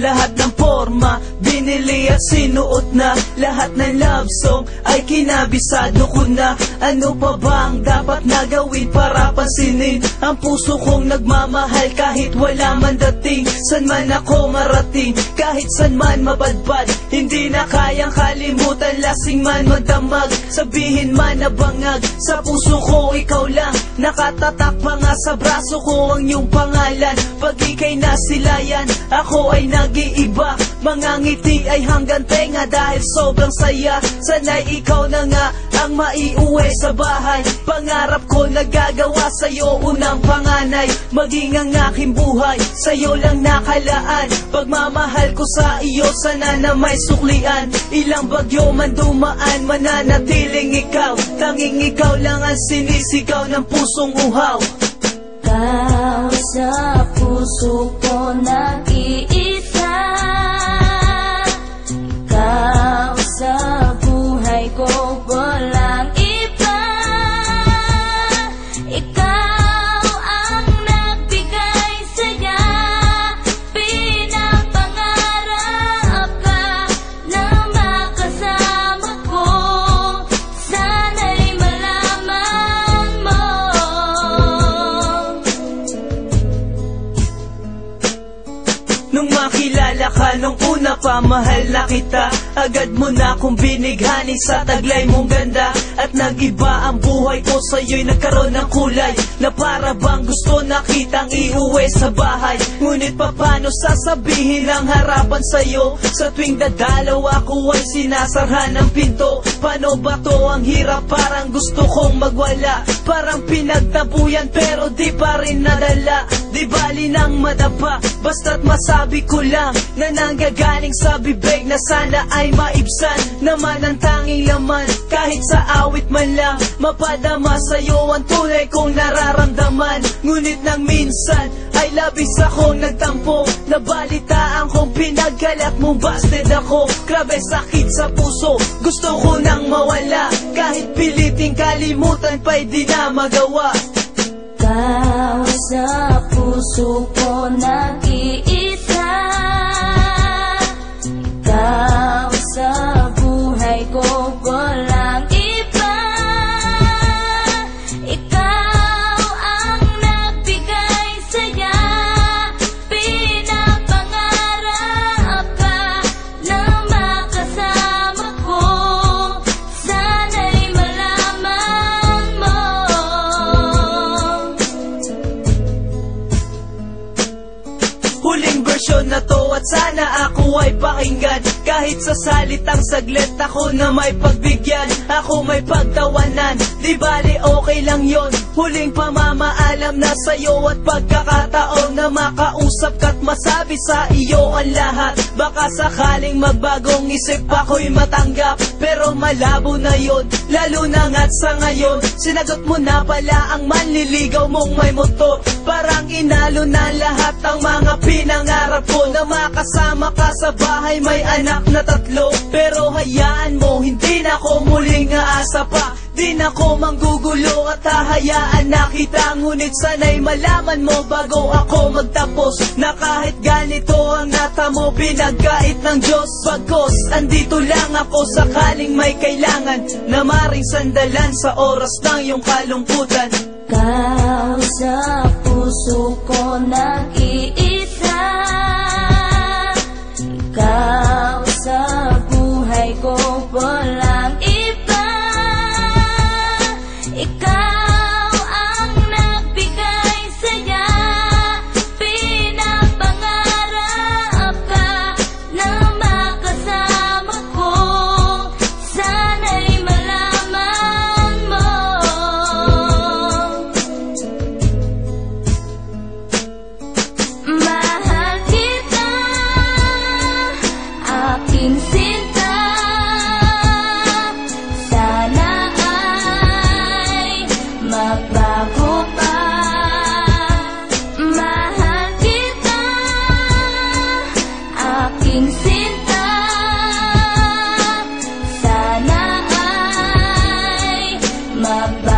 lahat ng forma binili at sinuot na. Lahat ng love song ay kinabisado ko na. Ano pa ba ang dapat na gawin para pansinin ang puso kong nagmamahal kahit wala man dating? San man ako marating, kahit san man mabadbad, hindi na kayang kalimutan. Lasing man magdamag, sabihin man na bangag, sa puso ko ikaw lang nakatatak pa nga sa braso ko ang iyong pangalan. Pag ika'y nasilayan, ako ay nag-iiba. Mga ngiti ay hanggang tenga dahil sobrang saya. Sana'y ikaw na nga ang maiuwi sa bahay. Pangarap ko nagagawa sa'yo, unang panganay. Maging ang aking buhay, sa'yo lang nakalaan. Pagmamahal ko sa iyo, sana na may suklian. Ilang bagyo man dumaan, mananatiling ikaw. Tanging ikaw lang ang sinisigaw ng pusong uhaw. Ikaw sa puso ko nag-iisa, ikaw sa buhay ko walang iba. Ikaw ang nagbigay saya, pinapangarap ka na makasama ko. Sana'y malaman mo. Nung makilala ka, nung una pa mahal na kita, agad mo na akong binighani sa taglay mong ganda. At nag-iba ang buhay ko, sa'yo'y nagkaroon ng kulay na para bang gusto na kitang iuwi sa bahay. Ngunit paano sasabihin ang harapan sa'yo? Sa tuwing dadalaw ako ay sinasarhan ng pinto. Paano ba to? Ang hirap, parang gusto kong magwala. Parang pinagtabuyan pero di pa rin nadala. Di bali nang madapa, basta't masabi ko lang na nanggagaling sa bibig na sana ay maibsan naman ang tanging laman. Kahit sa awit man lang, mapadama sa'yo ang tunay kong nararamdaman. Ngunit nang minsan ay labis akong nagtampo, nabalitaan kong pinagkalat mo, busted ako. Grabe sakit sa puso, gusto ko nang mawala. Kahit piliting kalimutan pa'y di na magawa. Ikaw sa puso ko nag-iisa, ikaw sa buhay ko walang iba. Ikaw ang nagbigay saya, pinapangarap ka na makasama ko. Sana'y malaman mo. Huling version na to at sana ako ay pakinggan. Kahit sa salitang saglit ako na may pagbigyan, ako may pagtawanan, di bali okay lang yon. Huling pamamaalam na sa'yo at pagkakataon na makausap ka't masabi sa iyo ang lahat. Baka sakaling magbagong isip ako'y matanggap, pero malabo na yon, lalo na nga't sa ngayon. Sinagot mo na pala ang manliligaw mong may motor. Parang inalo na lahat ang mga pinangarap ko, na makasama ka sa bahay, may anak na 3. Pero hayaan mo, hindi na ako muling aasa pa. Di na ko manggugulo at hahayaan na kita. Ngunit sana'y malaman mo bago ako magtapos, na kahit ganito ang natamo, pinagkait ng Diyos. Bagos, andito lang ako sakaling may kailangan, na maring sandalan sa oras ng iyong kalungkutan. Ikaw sa puso ko nag-iisa, ikaw sa buhay ko walang iba. Ikaw ang nagbigay saya, pinapangarap ka na makasama ko. Sana'y malaman mo. Mahal kita, aking sinta. Sana ay magbago pa. Mahal kita, aking sinta. Sana ay magbago.